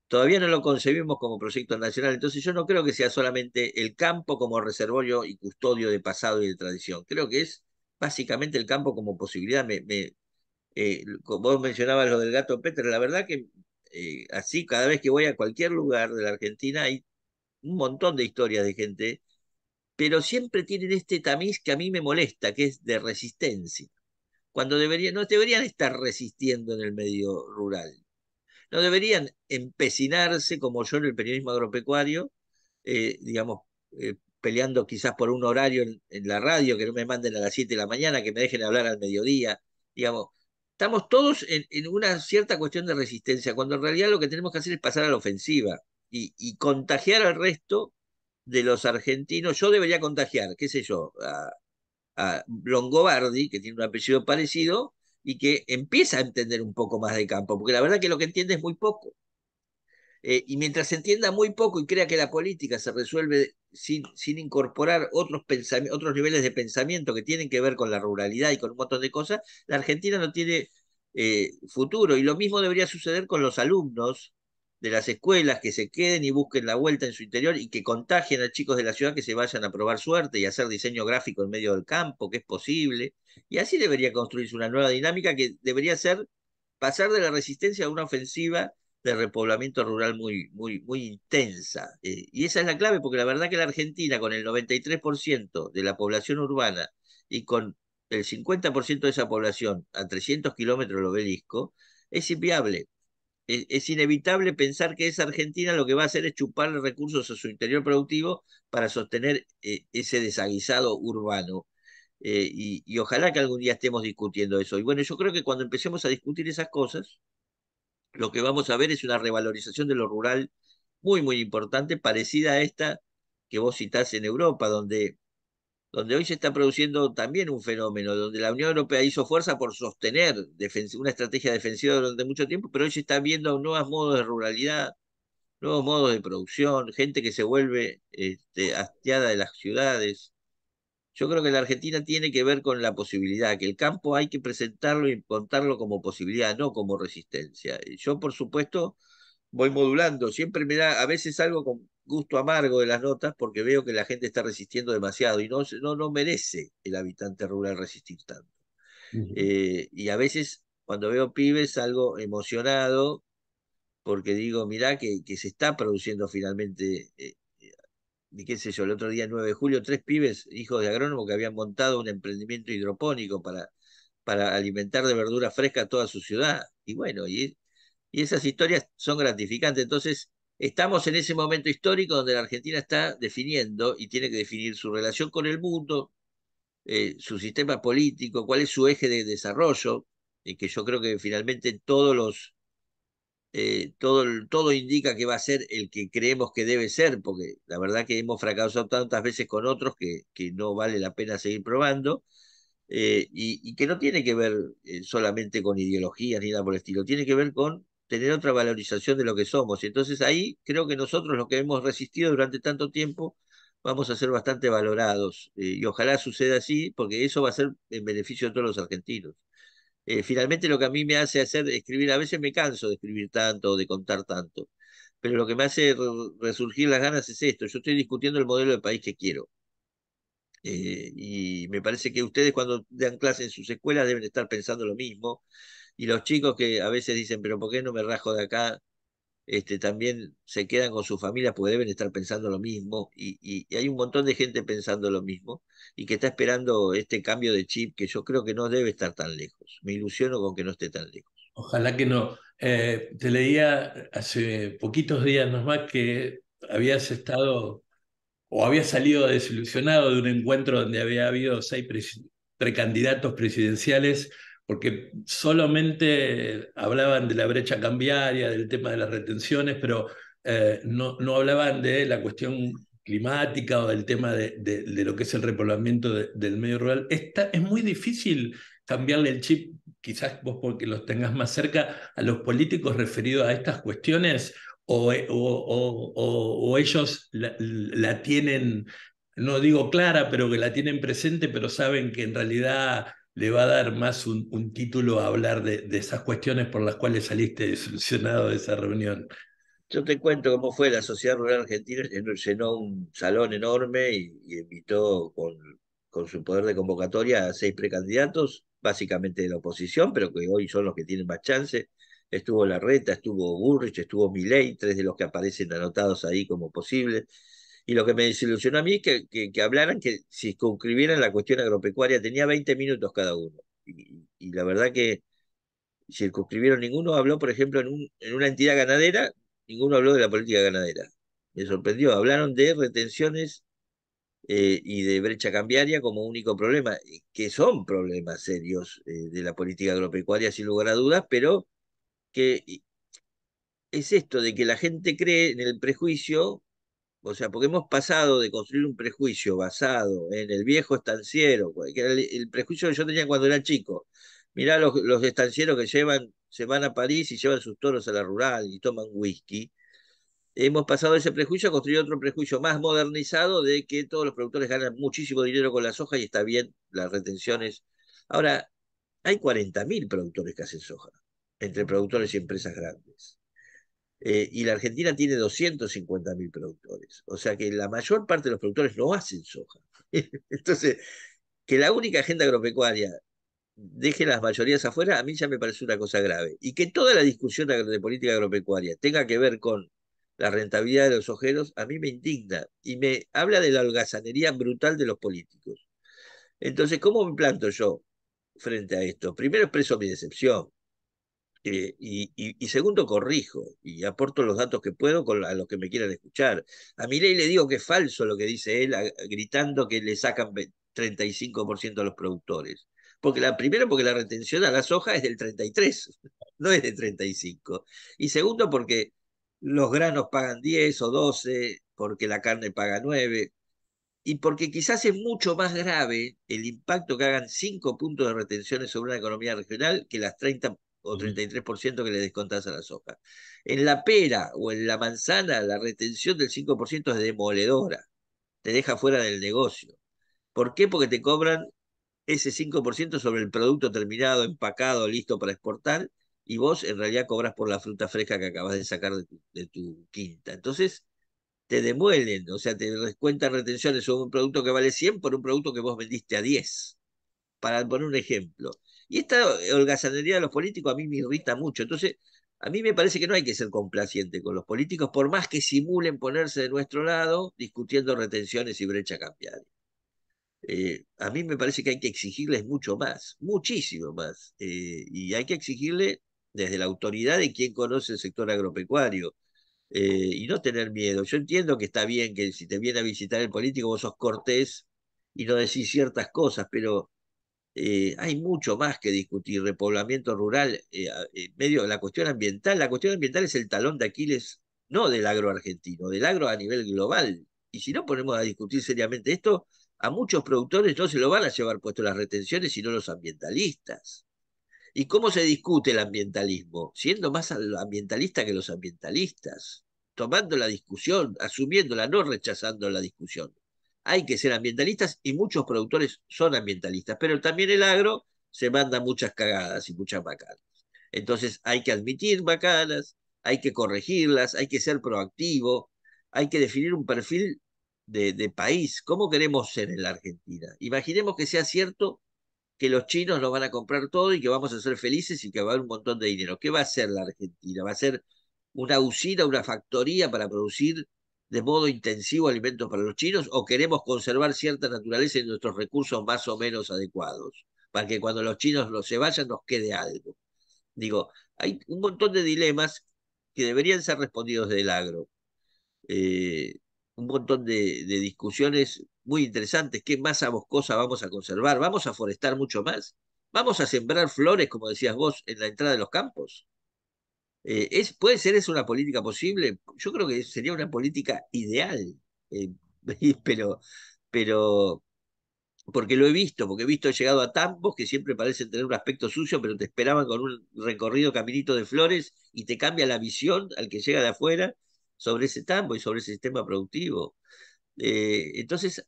todavía no lo concebimos como proyecto nacional. Entonces yo no creo que sea solamente el campo como reservorio y custodio de pasado y de tradición. Creo que es básicamente el campo como posibilidad. Como vos mencionabas lo del gato Peter, la verdad que así cada vez que voy a cualquier lugar de la Argentina hay un montón de historias de gente, pero siempre tienen este tamiz que a mí me molesta, que es de resistencia, cuando no deberían estar resistiendo en el medio rural. No deberían empecinarse, como yo en el periodismo agropecuario, digamos, peleando quizás por un horario en la radio, que no me manden a las 7 de la mañana, que me dejen hablar al mediodía, digamos. Estamos todos en una cierta cuestión de resistencia, cuando en realidad lo que tenemos que hacer es pasar a la ofensiva y contagiar al resto de los argentinos. Yo debería contagiar, qué sé yo, a Longobardi, que tiene un apellido parecido, y que empieza a entender un poco más de campo, porque la verdad que lo que entiende es muy poco. Y mientras se entienda muy poco y crea que la política se resuelve sin incorporar otros niveles de pensamiento que tienen que ver con la ruralidad y con un montón de cosas, la Argentina no tiene futuro. Y lo mismo debería suceder con los alumnos de las escuelas, que se queden y busquen la vuelta en su interior y que contagien a chicos de la ciudad que se vayan a probar suerte y hacer diseño gráfico en medio del campo, que es posible. Y así debería construirse una nueva dinámica que debería ser pasar de la resistencia a una ofensiva de repoblamiento rural muy intensa. Y esa es la clave, porque la verdad que la Argentina, con el 93% de la población urbana y con el 50% de esa población a 300 kilómetros del obelisco, es inviable. Es inevitable pensar que esa Argentina lo que va a hacer es chuparle recursos a su interior productivo para sostener ese desaguisado urbano. Y ojalá que algún día estemos discutiendo eso. Y bueno, yo creo que cuando empecemos a discutir esas cosas, lo que vamos a ver es una revalorización de lo rural muy importante, parecida a esta que vos citás en Europa, donde hoy se está produciendo también un fenómeno, donde la Unión Europea hizo fuerza por sostener una estrategia defensiva durante mucho tiempo, pero hoy se están viendo nuevos modos de ruralidad, nuevos modos de producción, gente que se vuelve hastiada de las ciudades. Yo creo que la Argentina tiene que ver con la posibilidad, que el campo hay que presentarlo y contarlo como posibilidad, no como resistencia. Y yo, por supuesto, voy modulando. Siempre me da, a veces algo con gusto amargo de las notas porque veo que la gente está resistiendo demasiado y no merece el habitante rural resistir tanto. Ujú. Y a veces cuando veo pibes salgo emocionado porque digo, mirá que se está produciendo finalmente, y qué sé yo, el otro día 9 de julio, 3 pibes, hijos de agrónomo, que habían montado un emprendimiento hidropónico para alimentar de verdura fresca a toda su ciudad. Y bueno, y esas historias son gratificantes. Entonces, estamos en ese momento histórico donde la Argentina está definiendo y tiene que definir su relación con el mundo, su sistema político, cuál es su eje de desarrollo, y que yo creo que finalmente todo indica que va a ser el que creemos que debe ser, porque la verdad que hemos fracasado tantas veces con otros que no vale la pena seguir probando, y que no tiene que ver solamente con ideologías ni nada por el estilo, tiene que ver con tener otra valorización de lo que somos. Y entonces ahí creo que nosotros, lo que hemos resistido durante tanto tiempo, vamos a ser bastante valorados. Y ojalá suceda así, porque eso va a ser en beneficio de todos los argentinos. Finalmente lo que a mí me hace hacer escribir, a veces me canso de escribir tanto, de contar tanto, pero lo que me hace resurgir las ganas es esto. Yo estoy discutiendo el modelo de país que quiero. Y me parece que ustedes cuando dan clase en sus escuelas deben estar pensando lo mismo. Y los chicos que a veces dicen, pero ¿por qué no me rajo de acá? También se quedan con sus familias porque deben estar pensando lo mismo. Y hay un montón de gente pensando lo mismo y que está esperando este cambio de chip que yo creo que no debe estar tan lejos. Me ilusiono con que no esté tan lejos. Ojalá que no. Te leía hace poquitos días nomás que habías estado o había salido desilusionado de un encuentro donde había habido seis precandidatos presidenciales, porque solamente hablaban de la brecha cambiaria, del tema de las retenciones, pero no hablaban de la cuestión climática o del tema de lo que es el repoblamiento del medio rural. Es muy difícil cambiarle el chip, quizás vos porque los tengas más cerca, a los políticos referidos a estas cuestiones o ellos la tienen, no digo clara, pero que la tienen presente, pero saben que en realidad le va a dar más un título a hablar de esas cuestiones por las cuales saliste desilusionado de esa reunión. Yo te cuento cómo fue la Sociedad Rural Argentina, llenó un salón enorme y invitó con su poder de convocatoria a 6 precandidatos, básicamente de la oposición, pero que hoy son los que tienen más chance. Estuvo Larreta, estuvo Burrich, estuvo Milei, 3 de los que aparecen anotados ahí como posibles. Y lo que me desilusionó a mí es que hablaran que circunscribieran la cuestión agropecuaria, tenía 20 minutos cada uno. Y la verdad que circunscribieron, ninguno habló, por ejemplo, en una entidad ganadera, ninguno habló de la política ganadera. Me sorprendió, hablaron de retenciones y de brecha cambiaria como único problema, que son problemas serios de la política agropecuaria, sin lugar a dudas, pero que es esto de que la gente cree en el prejuicio, o sea, porque hemos pasado de construir un prejuicio basado en el viejo estanciero, que era el prejuicio que yo tenía cuando era chico. Mirá los estancieros que se van a París y llevan sus toros a la rural y toman whisky. Hemos pasado de ese prejuicio a construir otro prejuicio más modernizado de que todos los productores ganan muchísimo dinero con la soja y está bien las retenciones. Ahora, hay 40.000 productores que hacen soja, entre productores y empresas grandes. Y la Argentina tiene 250.000 productores. O sea que la mayor parte de los productores no hacen soja. Entonces, que la única agenda agropecuaria deje las mayorías afuera, a mí ya me parece una cosa grave. Y que toda la discusión de política agropecuaria tenga que ver con la rentabilidad de los ojeros, a mí me indigna. Y me habla de la holgazanería brutal de los políticos. Entonces, ¿cómo me planto yo frente a esto? Primero expreso mi decepción. Y segundo, corrijo y aporto los datos que puedo a los que me quieran escuchar. A Milei le digo que es falso lo que dice él, gritando que le sacan 35% a los productores. Primero, porque la retención a la soja es del 33, no es del 35. Y segundo, porque los granos pagan 10 o 12, porque la carne paga 9. Y porque quizás es mucho más grave el impacto que hagan 5 puntos de retenciones sobre una economía regional que las 30 o 33% que le descontás a la soja. En la pera o en la manzana, la retención del 5% es demoledora, te deja fuera del negocio. ¿Por qué? Porque te cobran ese 5% sobre el producto terminado, empacado, listo para exportar, y vos en realidad cobras por la fruta fresca que acabas de sacar de tu quinta. Entonces, te demuelen, o sea, te descuentan retenciones sobre un producto que vale 100 por un producto que vos vendiste a 10, para poner un ejemplo. Y esta holgazanería de los políticos a mí me irrita mucho. Entonces, a mí me parece que no hay que ser complaciente con los políticos, por más que simulen ponerse de nuestro lado discutiendo retenciones y brecha cambiaria. A mí me parece que hay que exigirles mucho más, muchísimo más. Y hay que exigirle desde la autoridad de quien conoce el sector agropecuario y no tener miedo. Yo entiendo que está bien que si te viene a visitar el político vos sos cortés y no decís ciertas cosas, pero hay mucho más que discutir. Repoblamiento rural, medio la cuestión ambiental es el talón de Aquiles, no del agro argentino, del agro a nivel global. Y si no ponemos a discutir seriamente esto, a muchos productores no se lo van a llevar puesto las retenciones, sino los ambientalistas. ¿Y cómo se discute el ambientalismo? Siendo más ambientalista que los ambientalistas, tomando la discusión, asumiéndola, no rechazando la discusión. hay que ser ambientalistas y muchos productores son ambientalistas, pero también el agro se manda muchas cagadas y muchas macanas. Entonces hay que admitir macanas, hay que corregirlas, hay que ser proactivo, hay que definir un perfil de país. ¿Cómo queremos ser en la Argentina? Imaginemos que sea cierto que los chinos nos van a comprar todo y que vamos a ser felices y que va a haber un montón de dinero. ¿Qué va a ser la Argentina? ¿Va a ser una usina, una factoría para producir de modo intensivo alimentos para los chinos o queremos conservar cierta naturaleza y nuestros recursos más o menos adecuados para que cuando los chinos no se vayan nos quede algo? Digo, hay un montón de dilemas que deberían ser respondidos del agro. Eh, un montón de discusiones muy interesantes. ¿Qué masa boscosa vamos a conservar? ¿Vamos a forestar mucho más? ¿Vamos a sembrar flores, como decías vos, en la entrada de los campos? ¿Puede ser eso una política posible? Yo creo que sería una política ideal, eh, pero, pero porque lo he visto, porque he visto, he llegado a tambos que siempre parecen tener un aspecto sucio, pero te esperaban con un recorrido caminito de flores y te cambia la visión al que llega de afuera sobre ese tambo y sobre ese sistema productivo. Entonces,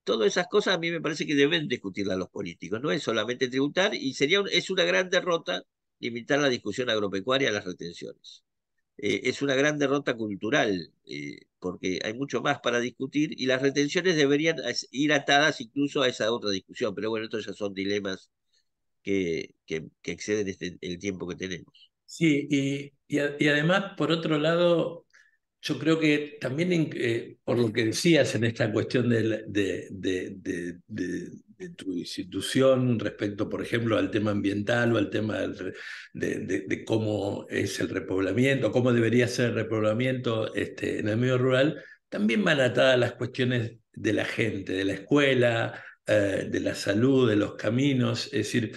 todas esas cosas a mí me parece que deben discutirlas los políticos, no es solamente tributar y es una gran derrota limitar la discusión agropecuaria a las retenciones. Es una gran derrota cultural, porque hay mucho más para discutir y las retenciones deberían ir atadas incluso a esa otra discusión, pero bueno, estos ya son dilemas que exceden el tiempo que tenemos. Sí, y además, por otro lado, yo creo que también, por lo que decías en esta cuestión de tu institución respecto, por ejemplo, al tema ambiental o al tema de cómo es el repoblamiento, cómo debería ser el repoblamiento en el medio rural, también van atadas las cuestiones de la gente, de la escuela, de la salud, de los caminos. Es decir,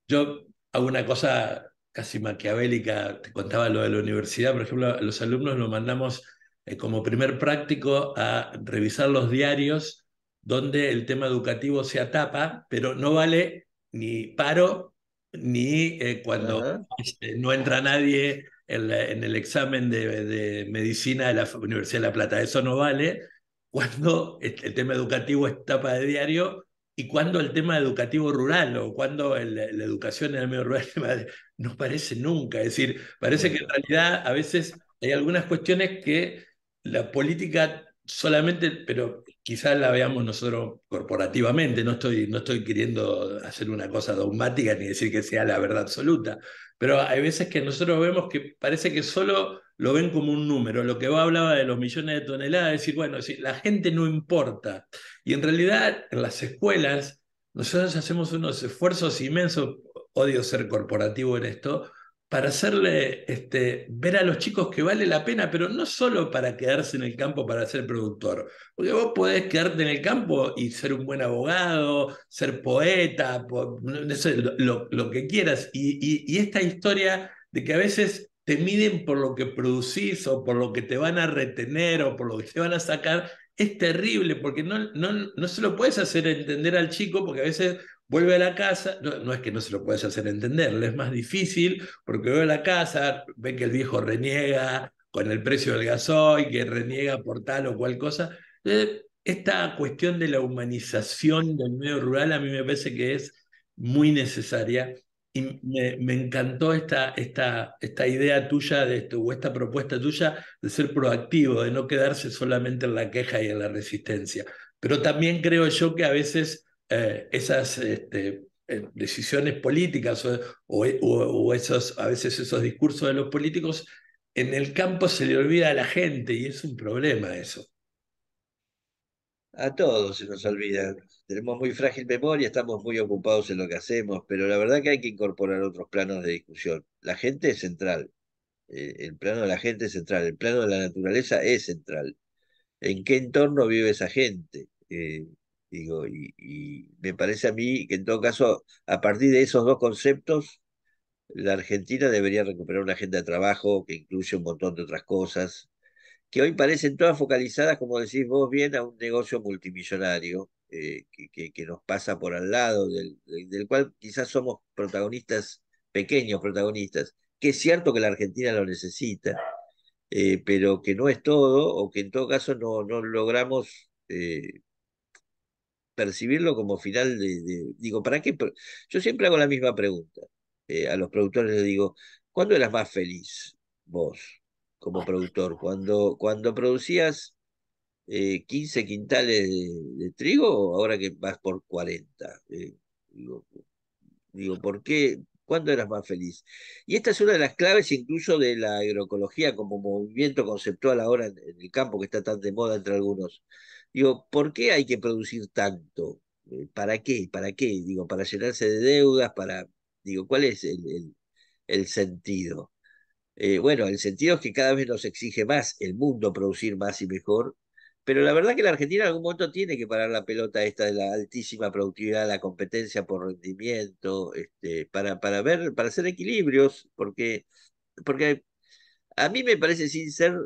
yo hago una cosa casi maquiavélica, te contaba lo de la universidad, por ejemplo, a los alumnos los mandamos como primer práctico a revisar los diarios donde el tema educativo se atapa, pero no vale ni paro ni cuando Ajá. no entra nadie en el examen de medicina de la Universidad de La Plata. Eso no vale cuando el tema educativo es tapa de diario y cuando el tema educativo rural o cuando la educación en el medio rural no parece nunca. Es decir, parece que en Nunca. realidad a veces hay algunas cuestiones que la política solamente, pero quizás la veamos nosotros corporativamente, no estoy queriendo hacer una cosa dogmática ni decir que sea la verdad absoluta, pero hay veces que nosotros vemos que parece que solo lo ven como un número, lo que vos hablaba de los millones de toneladas, es decir, bueno, si la gente no importa, y en realidad en las escuelas nosotros hacemos unos esfuerzos inmensos, odio ser corporativo en esto, para hacerle ver a los chicos que vale la pena, pero no solo para quedarse en el campo para ser productor, porque vos podés quedarte en el campo y ser un buen abogado, ser poeta, no sé, lo que quieras, y esta historia de que a veces te miden por lo que producís o por lo que te van a retener o por lo que te van a sacar, es terrible porque no se lo puedes hacer entender al chico porque a veces vuelve a la casa, no es que no se lo puedes hacer entender, le es más difícil porque vuelve a la casa, ve que el viejo reniega con el precio del gasoil, que reniega por tal o cual cosa. Esta cuestión de la humanización del medio rural a mí me parece que es muy necesaria y me encantó esta idea tuya de esto, o esta propuesta tuya de ser proactivo, de no quedarse solamente en la queja y en la resistencia. Pero también creo yo que a veces esas decisiones políticas o esos, a veces esos discursos de los políticos, en el campo se le olvida a la gente y es un problema eso. A todos se nos olvida. Tenemos muy frágil memoria, estamos muy ocupados en lo que hacemos, pero la verdad que hay que incorporar otros planos de discusión. La gente es central. El plano de la gente es central. El plano de la naturaleza es central. ¿En qué entorno vive esa gente? Digo, y me parece a mí que en todo caso, a partir de esos dos conceptos, la Argentina debería recuperar una agenda de trabajo que incluye un montón de otras cosas, que hoy parecen todas focalizadas, como decís vos bien, a un negocio multimillonario que nos pasa por al lado, del cual quizás somos protagonistas, pequeños protagonistas, que es cierto que la Argentina lo necesita, pero que no es todo, o que en todo caso no logramos percibirlo como final digo, ¿para qué? Yo siempre hago la misma pregunta. A los productores les digo, ¿cuándo eras más feliz vos como productor? Cuando producías 15 quintales de trigo o ahora que vas por 40. Digo, ¿por qué? ¿Cuándo eras más feliz? Y esta es una de las claves incluso de la agroecología como movimiento conceptual ahora en el campo que está tan de moda entre algunos. Digo, ¿por qué hay que producir tanto? ¿Para qué? ¿Para qué? Digo, para llenarse de deudas, digo, ¿cuál es el sentido? Bueno, el sentido es que cada vez nos exige más el mundo producir más y mejor, pero la verdad que la Argentina en algún momento tiene que parar la pelota esta de la altísima productividad, la competencia por rendimiento, para hacer equilibrios, porque a mí me parece sin ser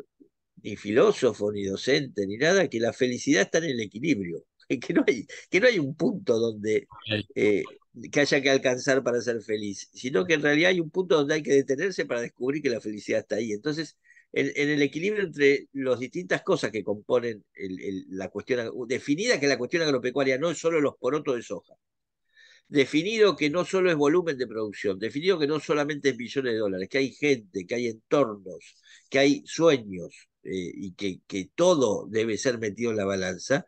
ni filósofo, ni docente, ni nada, que la felicidad está en el equilibrio, que no hay un punto donde eh, que haya que alcanzar para ser feliz, sino que en realidad hay un punto donde hay que detenerse para descubrir que la felicidad está ahí. Entonces, en el equilibrio entre las distintas cosas que componen la cuestión, definida que la cuestión agropecuaria no es solo los porotos de soja, definido que no solo es volumen de producción, definido que no solamente es millones de dólares, que hay gente, que hay entornos, que hay sueños y que todo debe ser metido en la balanza,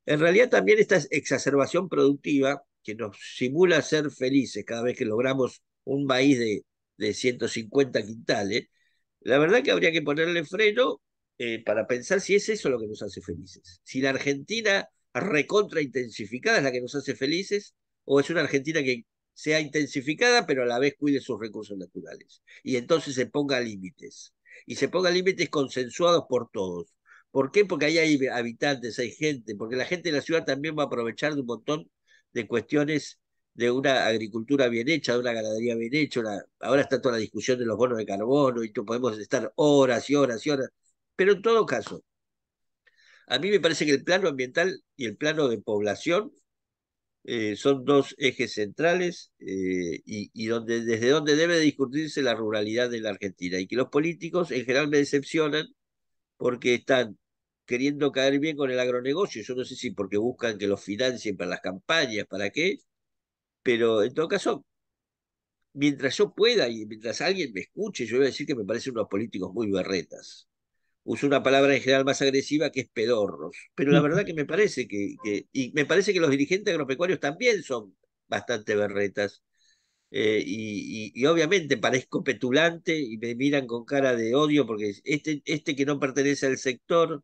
en realidad también esta exacerbación productiva que nos simula ser felices cada vez que logramos un maíz de 150 quintales, la verdad que habría que ponerle freno para pensar si es eso lo que nos hace felices. Si la Argentina recontra intensificada es la que nos hace felices, o es una Argentina que sea intensificada, pero a la vez cuide sus recursos naturales. Y entonces se ponga límites. Y se ponga límites consensuados por todos. ¿Por qué? Porque ahí hay habitantes, hay gente, porque la gente de la ciudad también va a aprovechar de un montón de cuestiones de una agricultura bien hecha, de una ganadería bien hecha. Ahora está toda la discusión de los bonos de carbono y podemos estar horas y horas y horas. Pero en todo caso, a mí me parece que el plano ambiental y el plano de población son dos ejes centrales y desde donde debe discutirse la ruralidad de la Argentina y que los políticos en general me decepcionan porque están queriendo caer bien con el agronegocio. Yo no sé si porque buscan que los financien para las campañas, para qué, pero en todo caso, mientras yo pueda y mientras alguien me escuche, yo voy a decir que me parecen unos políticos muy berretas. Uso una palabra en general más agresiva que es pedorros, pero la verdad que me parece y me parece que los dirigentes agropecuarios también son bastante berretas. Y obviamente parezco petulante y me miran con cara de odio porque este que no pertenece al sector,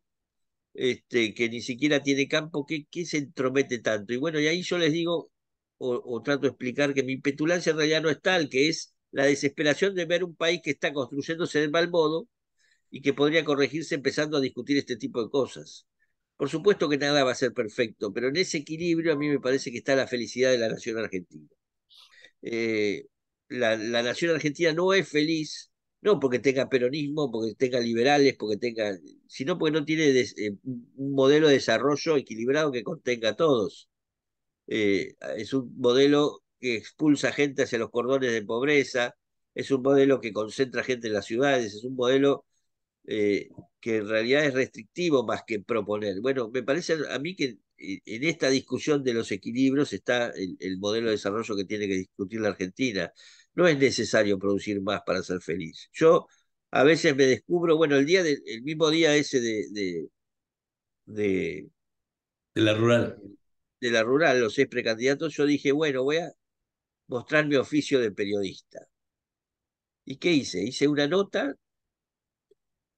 que ni siquiera tiene campo, ¿qué se entromete tanto? Y bueno, y ahí yo les digo, o trato de explicar que mi petulancia en realidad no es tal, que es la desesperación de ver un país que está construyéndose de mal modo y que podría corregirse empezando a discutir este tipo de cosas. Por supuesto que nada va a ser perfecto, pero en ese equilibrio a mí me parece que está la felicidad de la nación argentina. Eh, la nación argentina no es feliz, no porque tenga peronismo, porque tenga liberales, sino porque no tiene un modelo de desarrollo equilibrado que contenga a todos. Es un modelo que expulsa gente hacia los cordones de pobreza, es un modelo que concentra gente en las ciudades, es un modelo eh, que en realidad es restrictivo más que proponer. Bueno, me parece a mí que en esta discusión de los equilibrios está el modelo de desarrollo que tiene que discutir la Argentina. No es necesario producir más para ser feliz. Yo a veces me descubro, bueno, el mismo día ese de, de la rural. de la rural, los 6 precandidatos, yo dije, bueno, voy a mostrar mi oficio de periodista. ¿Y qué hice? Hice una nota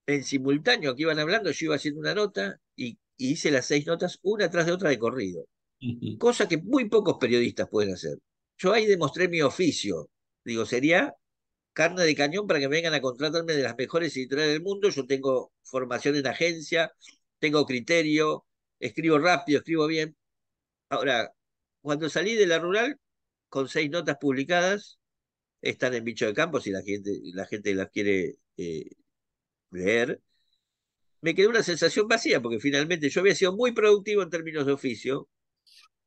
en simultáneo que iban hablando, yo iba haciendo una nota y hice las 6 notas una tras de otra de corrido, cosa que muy pocos periodistas pueden hacer. Yo ahí demostré mi oficio. Digo, sería carne de cañón para que me vengan a contratarme de las mejores editoriales del mundo. Yo tengo formación en agencia, tengo criterio, escribo rápido, escribo bien. Ahora, cuando salí de la rural, con 6 notas publicadas, están en Bicho de Campo si la gente las quiere leer. Me quedó una sensación vacía, porque finalmente yo había sido muy productivo en términos de oficio,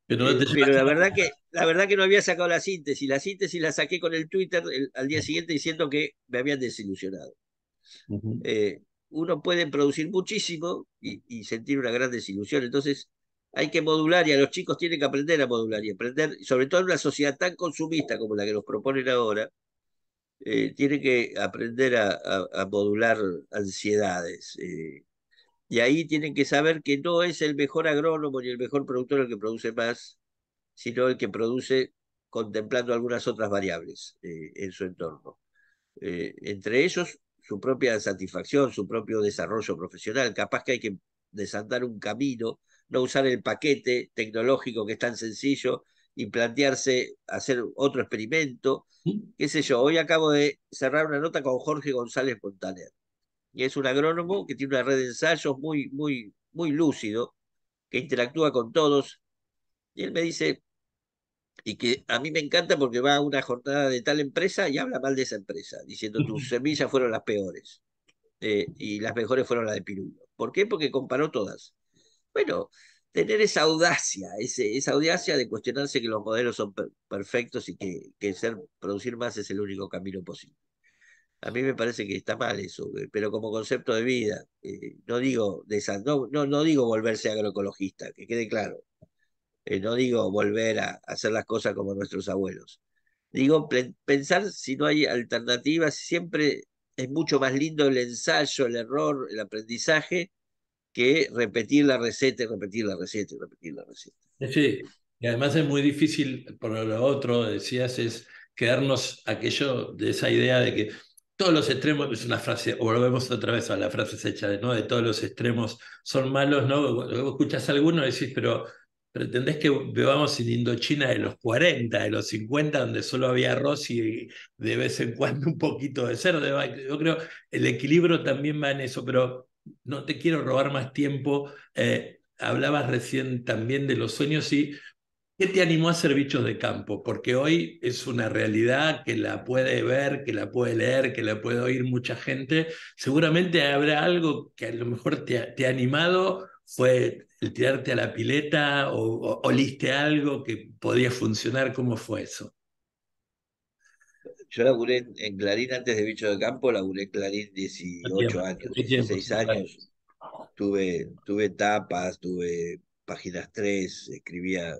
Pero no te pero llevaste la verdad que no había sacado la síntesis la saqué con el Twitter al día siguiente diciendo que me habían desilusionado. Ujú. Uno puede producir muchísimo y sentir una gran desilusión, entonces hay que modular y a los chicos tienen que aprender a modular y aprender, sobre todo en una sociedad tan consumista como la que nos proponen ahora, tienen que aprender a modular ansiedades. Y ahí tienen que saber que no es el mejor agrónomo ni el mejor productor el que produce más, sino el que produce contemplando algunas otras variables en su entorno. Entre ellos, su propia satisfacción, su propio desarrollo profesional. Capaz que hay que desandar un camino, no usar el paquete tecnológico que es tan sencillo y plantearse hacer otro experimento. Qué sé yo, hoy acabo de cerrar una nota con Jorge González Montaner, y es un agrónomo que tiene una red de ensayos muy lúcido, que interactúa con todos, y él me dice, y que a mí me encanta porque va a una jornada de tal empresa y habla mal de esa empresa, diciendo tus semillas fueron las peores y las mejores fueron las de Pirulo. ¿Por qué? Porque comparó todas. Bueno, tener esa audacia, esa audacia de cuestionarse que los modelos son perfectos y que producir más es el único camino posible. A mí me parece que está mal eso, pero como concepto de vida, no digo no digo volverse agroecologista, que quede claro. No digo volver a hacer las cosas como nuestros abuelos. Digo, pensar si no hay alternativas, siempre es mucho más lindo el ensayo, el error, el aprendizaje, que repetir la receta y repetir la receta y repetir la receta. Sí, y además es muy difícil, por lo otro, decías, es quedarnos aquello de esa idea de que todos los extremos, es una frase, o volvemos otra vez a la frase hecha de, ¿no? De todos los extremos son malos, ¿no? Luego escuchás a alguno y decís, pero pretendés que vivamos en Indochina de los 40, de los 50, donde solo había arroz y de vez en cuando un poquito de cerdo. Yo creo el equilibrio también va en eso, pero no te quiero robar más tiempo. Hablabas recién también de los sueños y ¿qué te animó a hacer Bichos de Campo? Porque hoy es una realidad que la puede ver, que la puede leer, que la puede oír mucha gente. Seguramente habrá algo que a lo mejor te ha animado, fue el tirarte a la pileta o oliste algo que podía funcionar. ¿Cómo fue eso? Yo laburé en Clarín antes de Bicho de Campo, laburé en Clarín ¿Qué 18 tiempo? años, ¿Qué tiempo? 16 años. Tuve tapas, tuve páginas 3, escribía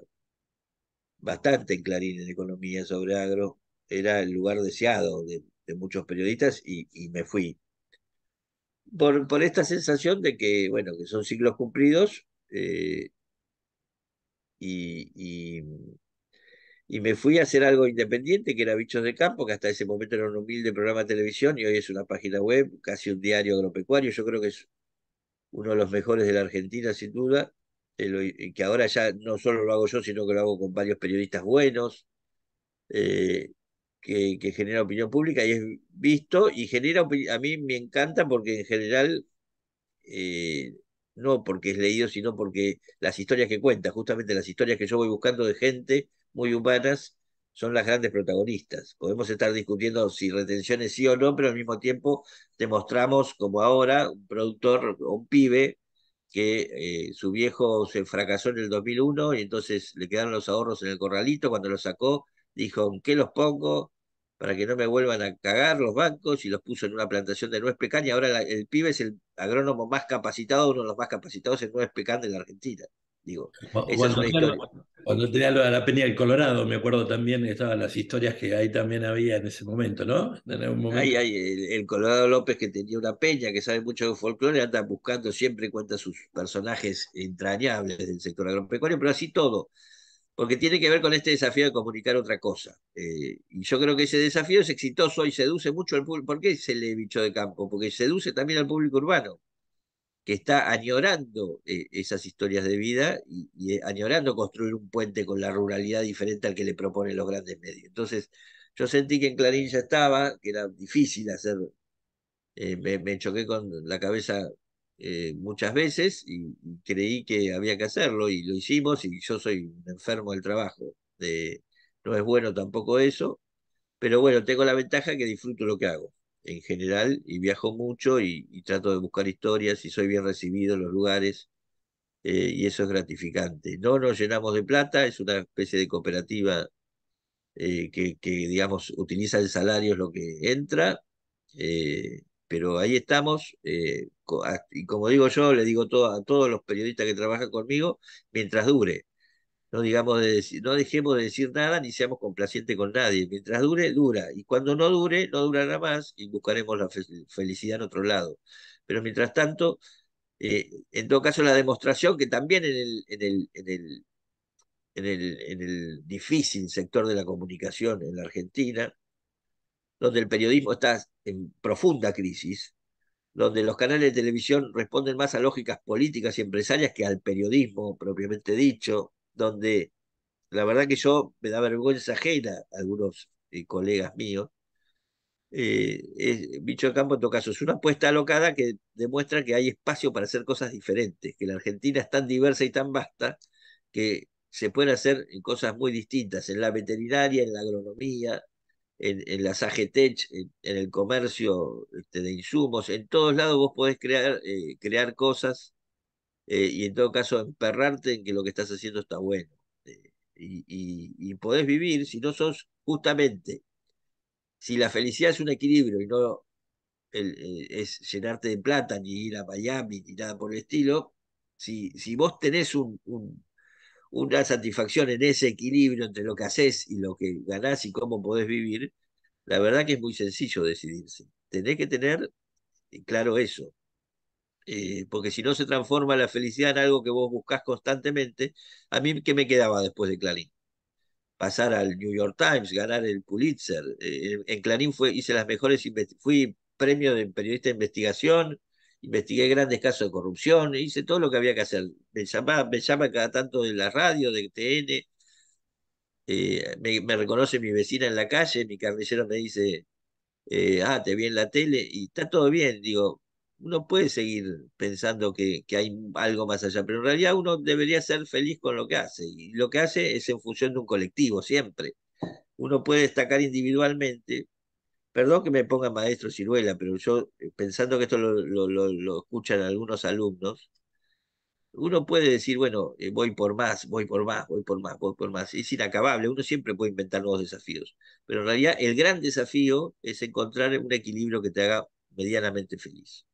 bastante en Clarín en economía sobre agro. Era el lugar deseado de muchos periodistas y me fui. Por esta sensación de que, bueno, que son ciclos cumplidos y, y, y me fui a hacer algo independiente, que era Bichos de Campo, que hasta ese momento era un humilde programa de televisión y hoy es una página web, casi un diario agropecuario. Yo creo que es uno de los mejores de la Argentina, sin duda, y que ahora ya no solo lo hago yo, sino que lo hago con varios periodistas buenos, eh, que genera opinión pública y es visto y genera, a mí me encanta porque en general eh, no porque es leído, sino porque las historias que cuenta, justamente las historias que yo voy buscando de gente muy humanas, son las grandes protagonistas. Podemos estar discutiendo si retenciones sí o no, pero al mismo tiempo demostramos, como ahora, un productor o un pibe que su viejo se fracasó en el 2001 y entonces le quedaron los ahorros en el corralito. Cuando los sacó, dijo, ¿en qué los pongo? Para que no me vuelvan a cagar los bancos, y los puso en una plantación de nuez pecan, y ahora el pibe es el agrónomo más capacitado, uno de los más capacitados en nuez pecan de la Argentina. Digo, esa es Cuando una tenía, historia. cuando tenía lo de la Peña del Colorado, me acuerdo también, estaban las historias que ahí también había en ese momento, ¿no? En algún momento. Hay el Colorado López, que tenía una peña, que sabe mucho de folclore, anda buscando siempre, cuenta sus personajes entrañables del sector agropecuario, pero así todo, porque tiene que ver con este desafío de comunicar otra cosa. Y yo creo que ese desafío es exitoso y seduce mucho al público. ¿Por qué se lee Bicho de Campo? Porque seduce también al público urbano, que está añorando esas historias de vida y añorando construir un puente con la ruralidad diferente al que le proponen los grandes medios. Entonces, yo sentí que en Clarín ya estaba, que era difícil hacer, me choqué con la cabeza muchas veces y creí que había que hacerlo y lo hicimos, y yo soy un enfermo del trabajo. No es bueno tampoco eso, pero bueno, tengo la ventaja que disfruto lo que hago en general y viajo mucho y trato de buscar historias y soy bien recibido en los lugares, y eso es gratificante. No nos llenamos de plata, es una especie de cooperativa digamos, utiliza el salario, es lo que entra, pero ahí estamos, y como digo yo, le digo a todos los periodistas que trabajan conmigo, mientras dure. No digamos no dejemos de decir nada ni seamos complacientes con nadie. Mientras dure, dura. Y cuando no dure, no durará más y buscaremos la felicidad en otro lado. Pero mientras tanto, en todo caso, la demostración que también en el difícil sector de la comunicación en la Argentina, donde el periodismo está en profunda crisis, donde los canales de televisión responden más a lógicas políticas y empresarias que al periodismo propiamente dicho, donde la verdad que yo me da vergüenza ajena a algunos colegas míos. Bicho de Campo, en todo caso, es una apuesta alocada que demuestra que hay espacio para hacer cosas diferentes, que la Argentina es tan diversa y tan vasta que se pueden hacer cosas muy distintas en la veterinaria, en la agronomía, en las AGTech, en el comercio de insumos, en todos lados vos podés crear cosas y en todo caso emperrarte en que lo que estás haciendo está bueno. Y podés vivir si no sos justamente, si la felicidad es un equilibrio y no es llenarte de plata, ni ir a Miami, ni nada por el estilo, si vos tenés una satisfacción en ese equilibrio entre lo que haces y lo que ganás y cómo podés vivir, la verdad que es muy sencillo decidirse. Tenés que tener claro eso, porque si no se transforma la felicidad en algo que vos buscás constantemente, a mí, ¿qué me quedaba después de Clarín? Pasar al New York Times, ganar el Pulitzer. En Clarín hice las mejores, fui premio de periodista de investigación, investigué grandes casos de corrupción, hice todo lo que había que hacer. Me llama cada tanto de la radio, de TN, me reconoce mi vecina en la calle, mi carnicero me dice, te vi en la tele y está todo bien, digo, uno puede seguir pensando que hay algo más allá, pero en realidad uno debería ser feliz con lo que hace y lo que hace es en función de un colectivo siempre. Uno puede destacar individualmente, perdón que me ponga maestro ciruela, pero yo pensando que esto lo escuchan algunos alumnos, uno puede decir, bueno, voy por más, voy por más, voy por más, voy por más. Es inacabable, uno siempre puede inventar nuevos desafíos. Pero en realidad el gran desafío es encontrar un equilibrio que te haga medianamente feliz.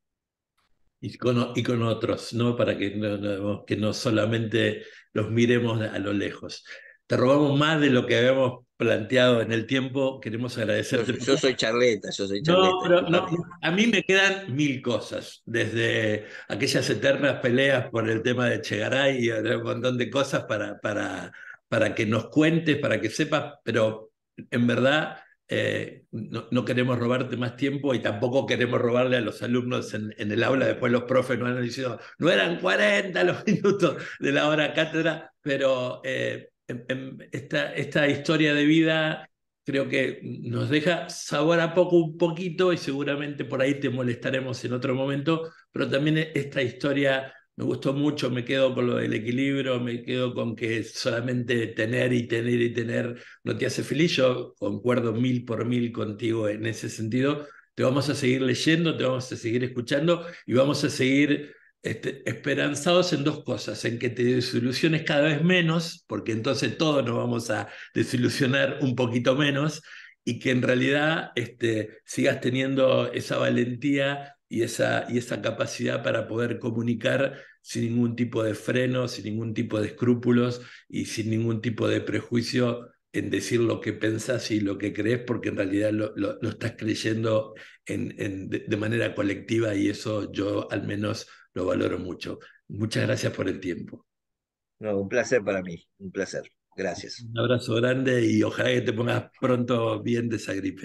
Y con otros, ¿no? Para que no solamente los miremos a lo lejos. Te robamos más de lo que habíamos planteado en el tiempo. Queremos agradecerte. Yo soy No, charleta, pero no, discúlpame. a mí me quedan mil cosas, desde aquellas eternas peleas por el tema de Chegaray y un montón de cosas para que nos cuentes, para que sepas, pero en verdad no queremos robarte más tiempo y tampoco queremos robarle a los alumnos en el aula. Después los profes nos han dicho, no eran 40 los minutos de la hora cátedra, pero esta historia de vida creo que nos deja sabor a poco un poquito y seguramente por ahí te molestaremos en otro momento, pero también esta historia me gustó mucho, me quedo con lo del equilibrio, me quedo con que solamente tener y tener y tener no te hace feliz. Yo concuerdo mil por mil contigo en ese sentido. Te vamos a seguir leyendo, te vamos a seguir escuchando y vamos a seguir esperanzados en dos cosas, en que te desilusiones cada vez menos, porque entonces todos nos vamos a desilusionar un poquito menos, y que en realidad sigas teniendo esa valentía y esa capacidad para poder comunicar sin ningún tipo de freno, sin ningún tipo de escrúpulos y sin ningún tipo de prejuicio en decir lo que pensás y lo que crees, porque en realidad lo estás creyendo de manera colectiva y eso yo al menos lo valoro mucho. Muchas gracias por el tiempo. No, un placer para mí, un placer. Gracias. Un abrazo grande y ojalá que te pongas pronto bien de esa gripe.